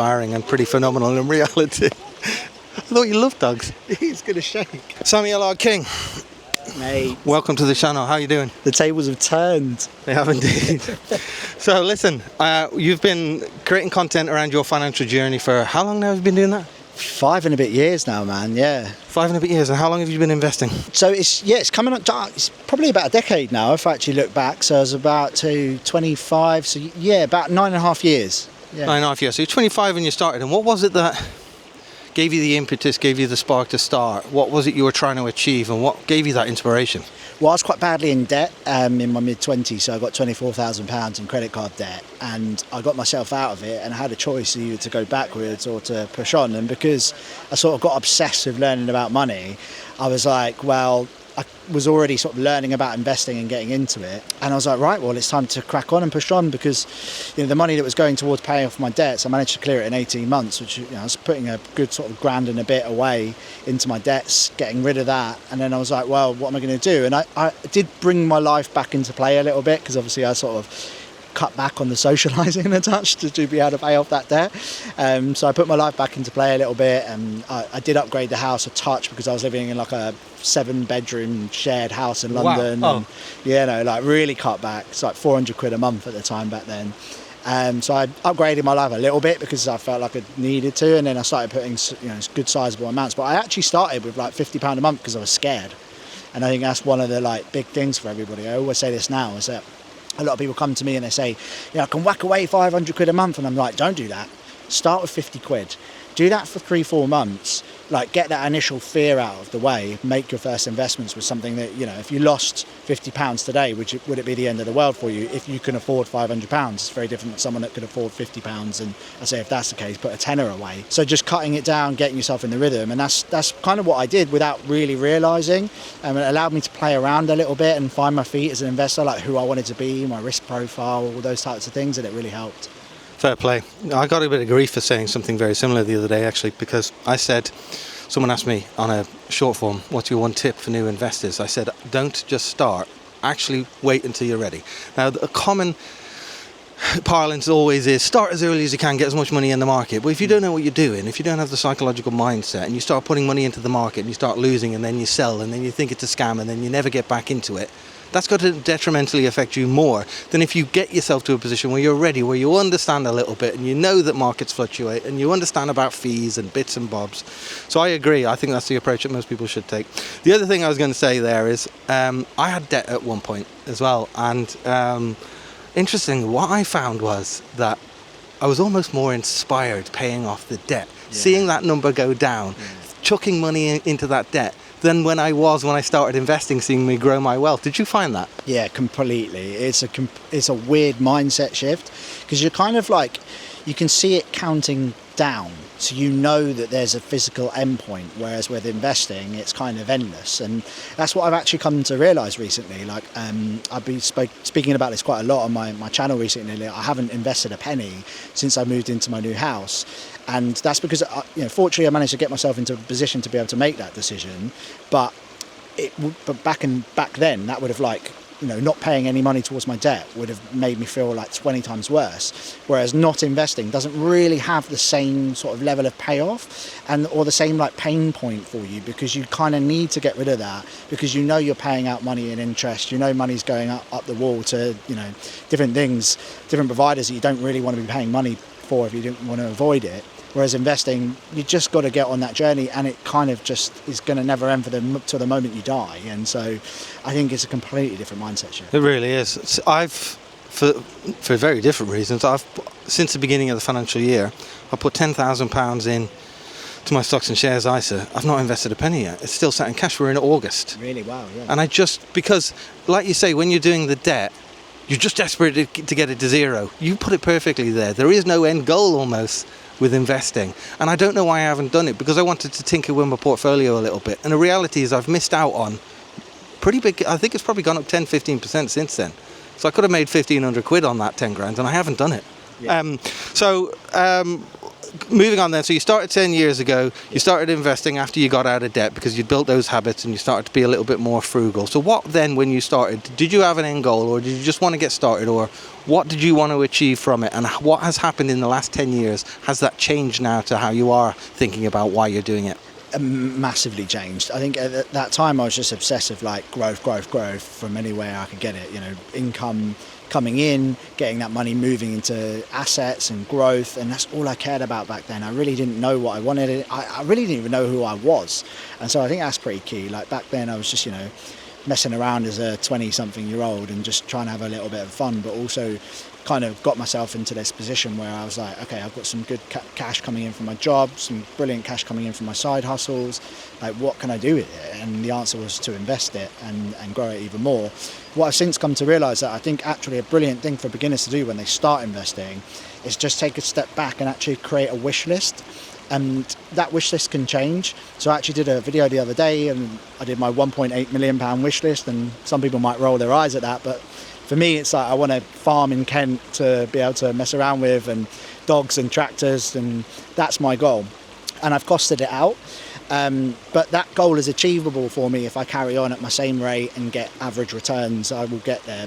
inspiring and pretty phenomenal in reality. I thought you loved dogs. He's going to shake. Sammie Ellard-King, Mate, welcome to the channel. How are you doing? the tables have turned. They have indeed. So listen, you've been creating content around your financial journey for how long now have you been doing that? 5 and a bit years now, man, yeah. 5 and a bit years. And how long have you been investing? So it's coming up, it's probably about a decade now if I actually look back. So I was about to 25, so yeah, about 9.5 years. Yeah. 9.5 years. So you're 25 when you started. And what was it that gave you the impetus, gave you the spark to start? What was it you were trying to achieve and what gave you that inspiration? Well, I was quite badly in debt in my mid-20s, so I got £24,000 in credit card debt, and I got myself out of it and had a choice either to go backwards or to push on. And because I sort of got obsessed with learning about money, I was like, well, I was already sort of learning about investing and getting into it, and I was like, right, well, it's time to crack on and push on, because the money that was going towards paying off my debts, I managed to clear it in 18 months, which I was putting a good sort of grand and a bit away into my debts, getting rid of that. And then I was like, well, what am I going to do? And I did bring my life back into play a little bit, because obviously I sort of cut back on the socialising a touch to be able to pay off that debt. So I put my life back into play a little bit, and I did upgrade the house a touch, because I was living in like a 7-bedroom shared house in London. Wow. And, like really cut back. It's like £400 a month at the time back then. So I upgraded my life a little bit because I felt like I needed to, and then I started putting good sizable amounts. But I actually started with like £50 a month because I was scared, and I think that's one of the like big things for everybody. I always say this now, is that a lot of people come to me and they say, I can whack away £500 a month, and I'm like, don't do that. Start with £50. Do that for 3-4 months. Like, get that initial fear out of the way. Make your first investments with something that, if you lost £50 today, would it be the end of the world for you? If you can afford £500, it's very different to someone that could afford £50. And I say, if that's the case, put a tenner away. So just cutting it down, getting yourself in the rhythm. And that's kind of what I did without really realising. It allowed me to play around a little bit and find my feet as an investor, like who I wanted to be, my risk profile, all those types of things, and it really helped. Fair play. I got a bit of grief for saying something very similar the other day, actually, because I said, someone asked me on a short form, what's your one tip for new investors? I said, don't just start, actually wait until you're ready. Now, a common parlance always is start as early as you can, get as much money in the market. But if you don't know what you're doing, if you don't have the psychological mindset, and you start putting money into the market and you start losing, and then you sell, and then you think it's a scam, and then you never get back into it, that's got to detrimentally affect you more than if you get yourself to a position where you're ready, where you understand a little bit, and you know that markets fluctuate, and you understand about fees and bits and bobs. So I agree. I think that's the approach that most people should take. The other thing I was going to say there is I had debt at one point as well, and interesting, what I found was that I was almost more inspired paying off the debt, seeing that number go down, chucking money into that debt, than when I started investing, seeing me grow my wealth. Did you find that? Yeah, completely. It's a weird mindset shift, because you're kind of like, you can see it counting down, so you know that there's a physical endpoint, whereas with investing it's kind of endless. And that's what I've actually come to realise recently. Like I've been speaking about this quite a lot on my channel recently. I haven't invested a penny since I moved into my new house, and that's because fortunately I managed to get myself into a position to be able to make that decision. But back then that would have not paying any money towards my debt would have made me feel like 20 times worse. Whereas not investing doesn't really have the same sort of level of payoff or the same pain point for you, because you kind of need to get rid of that, because you're paying out money in interest, money's going up the wall to different things, different providers that you don't really want to be paying money for if you didn't want to avoid it. Whereas investing, you just got to get on that journey, and it kind of just is going to never end till the moment you die. And so I think it's a completely different mindset shift. It really is. For very different reasons, since the beginning of the financial year, I put £10,000 in to my stocks and shares ISA. I've not invested a penny yet. It's still sat in cash. We're in August. Really? Wow. Yeah. And because, like you say, when you're doing the debt, you're just desperate to get it to zero. You put it perfectly there. There is no end goal almost with investing, and I don't know why I haven't done it, because I wanted to tinker with my portfolio a little bit, and the reality is I've missed out on pretty big. I think it's probably gone up 10-15% since then, so I could have made 1,500 quid on that 10 grand, and I haven't done it. moving on then, so you started 10 years ago, you started investing after you got out of debt because you built those habits and you started to be a little bit more frugal. So what then, when you started, did you have an end goal, or did you just want to get started, or what did you want to achieve from it, and what has happened in the last 10 years? Has that changed now to how you are thinking about why you're doing it? Massively changed. I think at that time I was just obsessive, like growth from anywhere I could get it, income coming in, getting that money moving into assets and growth, and that's all I cared about back then. I really didn't know what I wanted. I really didn't even know who I was, and so I think that's pretty key. Like back then I was just messing around as a 20-something-year-old and just trying to have a little bit of fun, but also kind of got myself into this position where I was like, okay, I've got some good cash coming in from my job, some brilliant cash coming in from my side hustles. Like, what can I do with it? And the answer was to invest it and grow it even more. What I've since come to realise that I think actually a brilliant thing for beginners to do when they start investing is just take a step back and actually create a wish list. And that wish list can change. So I actually did a video the other day and I did my £1.8 million wish list, and some people might roll their eyes at that, but for me, it's like I want a farm in Kent to be able to mess around with, and dogs and tractors, and that's my goal. And I've costed it out, but that goal is achievable for me if I carry on at my same rate and get average returns. I will get there,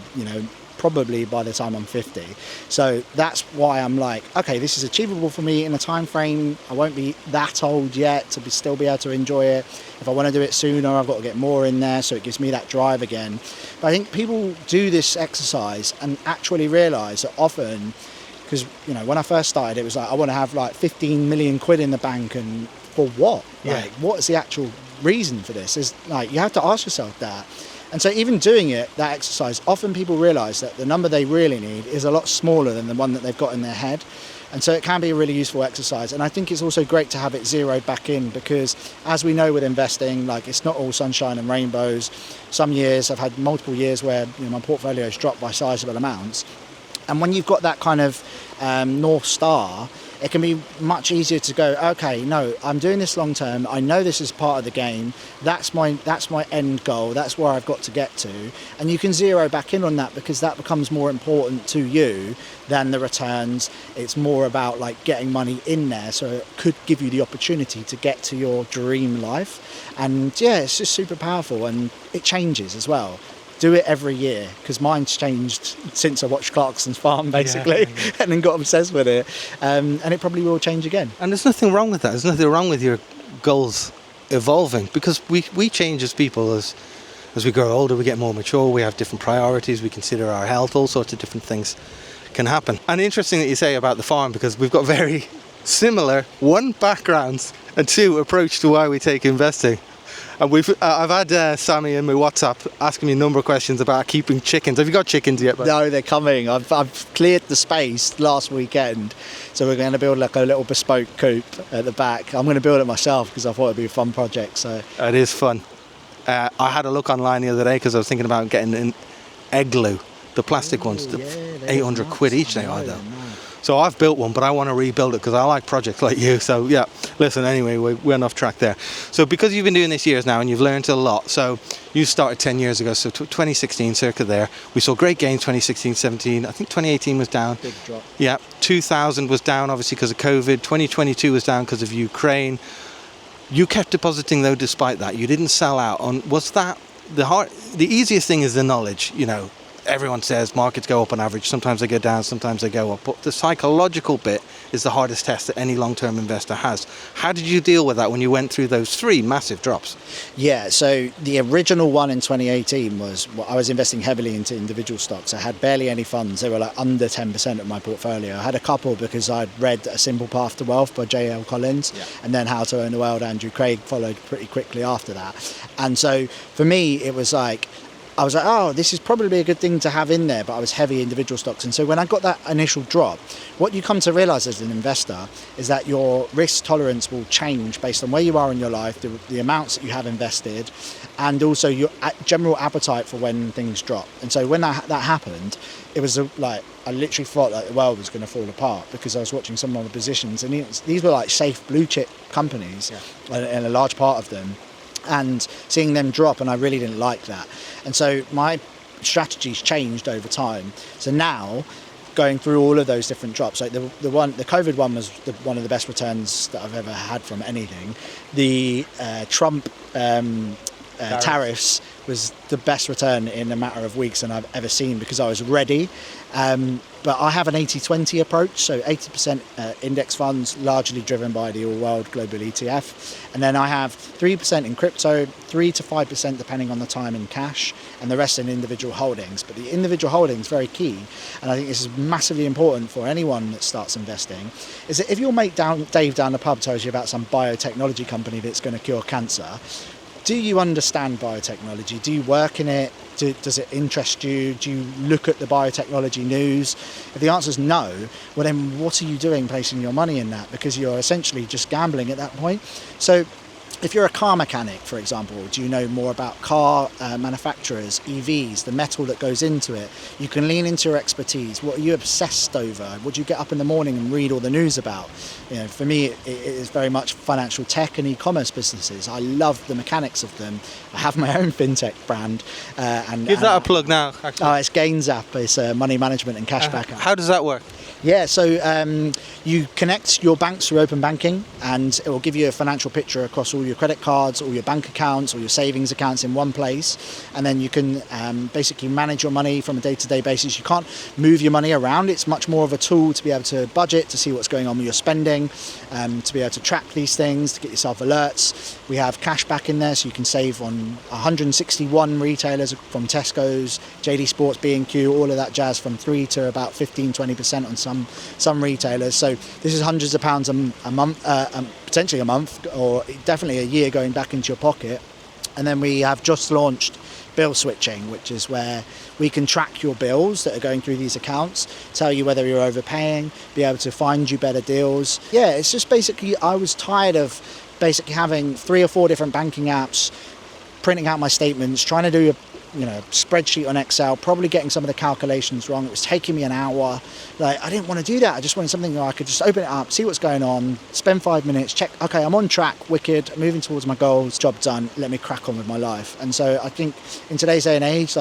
probably by the time I'm 50. So that's why I'm like, okay, this is achievable for me in a time frame. I won't be that old yet to still be able to enjoy it. If I want to do it sooner, I've got to get more in there, so it gives me that drive again. But I think people do this exercise and actually realise that often, because when I first started, it was like I want to have like 15 million quid in the bank, and for what? Like, what is the actual reason for this? Is like, you have to ask yourself that. And so even doing that exercise, often people realise that the number they really need is a lot smaller than the one that they've got in their head. And so it can be a really useful exercise. And I think it's also great to have it zeroed back in, because as we know with investing, like, it's not all sunshine and rainbows. Some years, I've had multiple years where my portfolio's dropped by sizable amounts. And when you've got that kind of North Star, it can be much easier to go, okay, no, I'm doing this long term. I know this is part of the game. That's my end goal. That's where I've got to get to. And you can zero back in on that, because that becomes more important to you than the returns. It's more about like getting money in there, so it could give you the opportunity to get to your dream life. And it's just super powerful, and it changes as well. Do it every year, because mine's changed since I watched Clarkson's Farm, basically, and then got obsessed with it. And it probably will change again. And there's nothing wrong with that. There's nothing wrong with your goals evolving, because we change as people. As we grow older, we get more mature, we have different priorities, we consider our health, all sorts of different things can happen. And interesting that you say about the farm, because we've got very similar, one, backgrounds, and two, approach to why we take investing. And I've had Sammie in my WhatsApp asking me a number of questions about keeping chickens. Have you got chickens yet? Bro? No, they're coming. I've cleared the space last weekend, so we're going to build like a little bespoke coop at the back. I'm going to build it myself because I thought it'd be a fun project. So it is fun. I had a look online the other day because I was thinking about getting an egg glue, the plastic ones, 800 quid each they are though. So I've built one, but I want to rebuild it because I like projects like you. So yeah, listen, anyway, we went off track there. So because you've been doing this years now and you've learned a lot, so you started 10 years ago, so 2016 circa there. We saw great gains 2016, 17. I think 2018 was down. Big drop. Yeah, 2000 was down obviously because of COVID. 2022 was down because of Ukraine. You kept depositing though despite that. You didn't sell out. Was that the easiest thing is the knowledge, Everyone says markets go up on average. Sometimes they go down, sometimes they go up. But the psychological bit is the hardest test that any long-term investor has. How did you deal with that when you went through those three massive drops? Yeah, so the original one in 2018 was, I was investing heavily into individual stocks. I had barely any funds. They were like under 10% of my portfolio. I had a couple because I'd read A Simple Path to Wealth by J.L. Collins, and then How to Own the World, Andrew Craig, followed pretty quickly after that. And so for me, it was like, I was like, oh, this is probably a good thing to have in there, but I was heavy individual stocks. And so when I got that initial drop, what you come to realise as an investor is that your risk tolerance will change based on where you are in your life, the amounts that you have invested, and also your general appetite for when things drop. And so when that happened, it was like, I literally thought like the world was going to fall apart, because I was watching some of the positions, and these were like safe blue chip companies, and a large part of them, and seeing them drop, and I really didn't like that. And so my strategy's changed over time. So now going through all of those different drops. Like the COVID one was one of the best returns that I've ever had from anything. The Trump tariffs was the best return in a matter of weeks than I've ever seen, because I was ready. But I have an 80-20 approach, so 80% index funds, largely driven by the all-world global ETF. And then I have 3% in crypto, 3 to 5% depending on the time in cash, and the rest in individual holdings. But the individual holdings, very key, and I think this is massively important for anyone that starts investing, is that if your mate Dave down the pub tells you about some biotechnology company that's going to cure cancer, do you understand biotechnology? Do you work in it? Does it interest you? Do you look at the biotechnology news? If the answer is no, well then what are you doing placing your money in that? Because you're essentially just gambling at that point. So if you're a car mechanic, for example, do you know more about car manufacturers, EVs, the metal that goes into it? You can lean into your expertise. What are you obsessed over? What do you get up in the morning and read all the news about? For me, it is very much financial tech and e-commerce businesses. I love the mechanics of them. I have my own fintech brand. Give that a plug now, actually. Oh, it's Gains app. It's a money management and cashback app. How does that work? Yeah, so you connect your banks through open banking, and it will give you a financial picture across all your credit cards, all your bank accounts, all your savings accounts in one place. And then you can basically manage your money from a day-to-day basis. You can't move your money around. It's much more of a tool to be able to budget, to see what's going on with your spending, to be able to track these things, to get yourself alerts. We have cash back in there, so you can save on 161 retailers from Tesco's, JD Sports, B&Q, all of that jazz, from 3 to about 15-20% on some retailers. So this is hundreds of pounds a month, potentially a month, or definitely a year going back into your pocket. And then we have just launched bill switching, which is where we can track your bills that are going through these accounts, tell you whether you're overpaying, be able to find you better deals. Yeah, it's just basically, I was tired of basically having 3 or 4 different banking apps, printing out my statements, trying to do a spreadsheet on Excel, probably getting some of the calculations wrong. It was taking me an hour. I didn't want to do that. I just wanted something where I could just open it up, see what's going on, spend 5 minutes, check, okay, I'm on track, wicked, moving towards my goals, job done, let me crack on with my life. And so I think in today's day and age,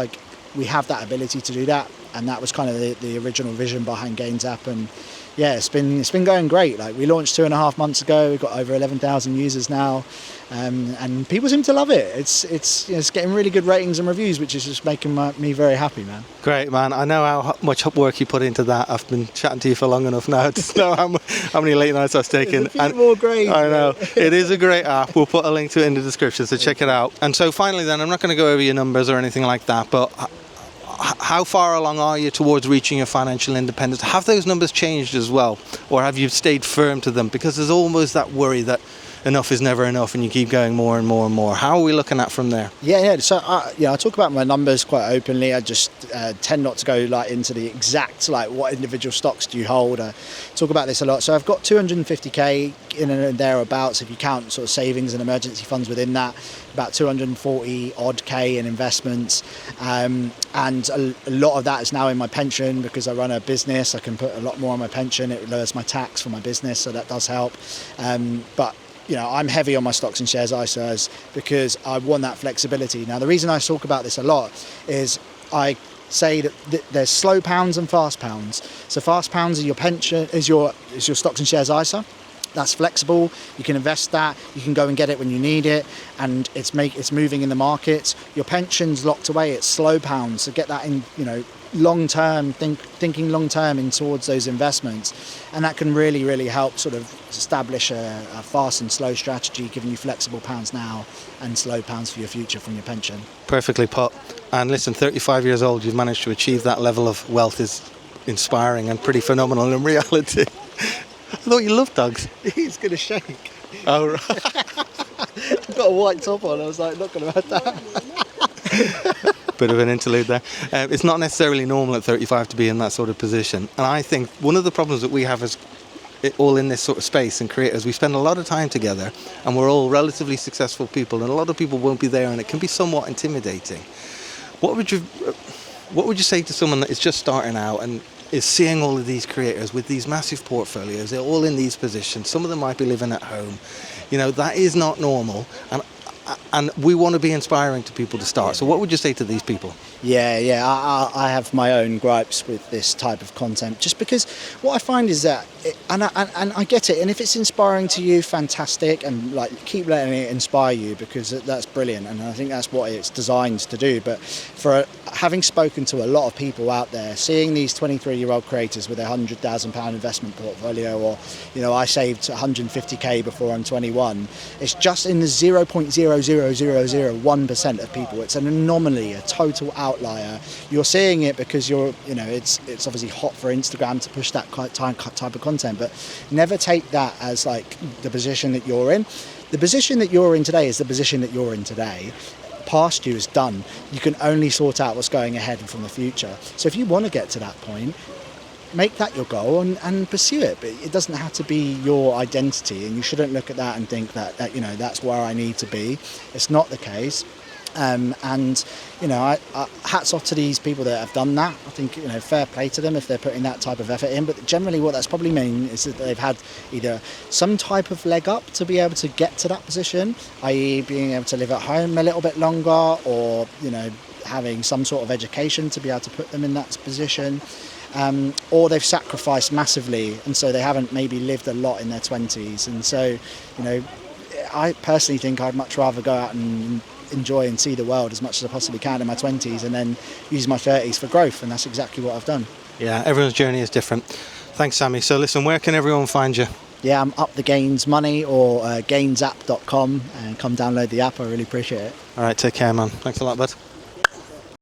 we have that ability to do that. And that was kind of the original vision behind Gains app. And yeah, it's been going great. We launched 2.5 months ago. We've got over 11,000 users now, and people seem to love it. It's getting really good ratings and reviews, which is just making me very happy, man. Great, man. I know how much work you put into that. I've been chatting to you for long enough now to know how many late nights I've taken. It's a few more grades. I know. It is a great app. We'll put a link to it in the description, so check it out. And so finally then, I'm not going to go over your numbers or anything like that, but how far along are you towards reaching your financial independence? Have those numbers changed as well, or have you stayed firm to them? Because there's almost that worry that enough is never enough and you keep going more and more and more. How are we looking at from there? Yeah. So I talk about my numbers quite openly. I just tend not to go into the exact what individual stocks do you hold. I talk about this a lot. So I've got 250k in and thereabouts if you count sort of savings and emergency funds within that. About 240 odd K in investments, and a lot of that is now in my pension because I run a business. I can put a lot more on my pension. It lowers my tax for my business, so that does help. But I'm heavy on my stocks and shares ISAs because I want that flexibility. Now, the reason I talk about this a lot is I say that there's slow pounds and fast pounds. So fast pounds are your pension, is your stocks and shares ISA. That's flexible. You can invest that. You can go and get it when you need it, and it's moving in the market. Your pension's locked away. It's slow pounds. So get that in, long term, thinking long term in towards those investments, and that can really, really help sort of establish a fast and slow strategy, giving you flexible pounds now and slow pounds for your future from your pension. Perfectly put. And listen, 35 years old, you've managed to achieve that level of wealth is inspiring and pretty phenomenal in reality. I thought you loved dogs. He's going to shake. Oh, right. I've got a white top on. I was not going to have that. Bit of an interlude there. It's not necessarily normal at 35 to be in that sort of position. And I think one of the problems that we have as all in this sort of space and creators, we spend a lot of time together and we're all relatively successful people, and a lot of people won't be there, and it can be somewhat intimidating. What would you say to someone that is just starting out and is seeing all of these creators with these massive portfolios? They're all in these positions. Some of them might be living at home. That is not normal. And And we want to be inspiring to people to start. So what would you say to these people? Yeah. I have my own gripes with this type of content, just because what I find is that, and I get it, and if it's inspiring to you, fantastic, and like keep letting it inspire you, because that's brilliant, and I think that's what it's designed to do. But for having spoken to a lot of people out there, seeing these 23-year-old creators with a £100,000 investment portfolio, or I saved 150k before I'm 21, it's just in the 0.00001% of people. It's an anomaly, a total outlier. You're seeing it because it's obviously hot for Instagram to push that type of content, but never take that as like the position that you're in. The position that you're in today is the position that you're in today. Past you is done. You can only sort out what's going ahead and from the future. So if you want to get to that point, make that your goal and pursue it. But it doesn't have to be your identity, and you shouldn't look at that and think that that's where I need to be. It's not the case. I hats off to these people that have done that. I think fair play to them if they're putting that type of effort in. But generally, what that's probably mean is that they've had either some type of leg up to be able to get to that position, i.e., being able to live at home a little bit longer, or having some sort of education to be able to put them in that position. Or they've sacrificed massively, and so they haven't maybe lived a lot in their 20s. And so, I personally think I'd much rather go out and enjoy and see the world as much as I possibly can in my 20s, and then use my 30s for growth, and that's exactly what I've done. Yeah, everyone's journey is different. Thanks, Sammie. So listen, where can everyone find you? Yeah, I'm Up the Gains Money, or gainsapp.com, and come download the app. I really appreciate it. All right, take care, man. Thanks a lot, bud.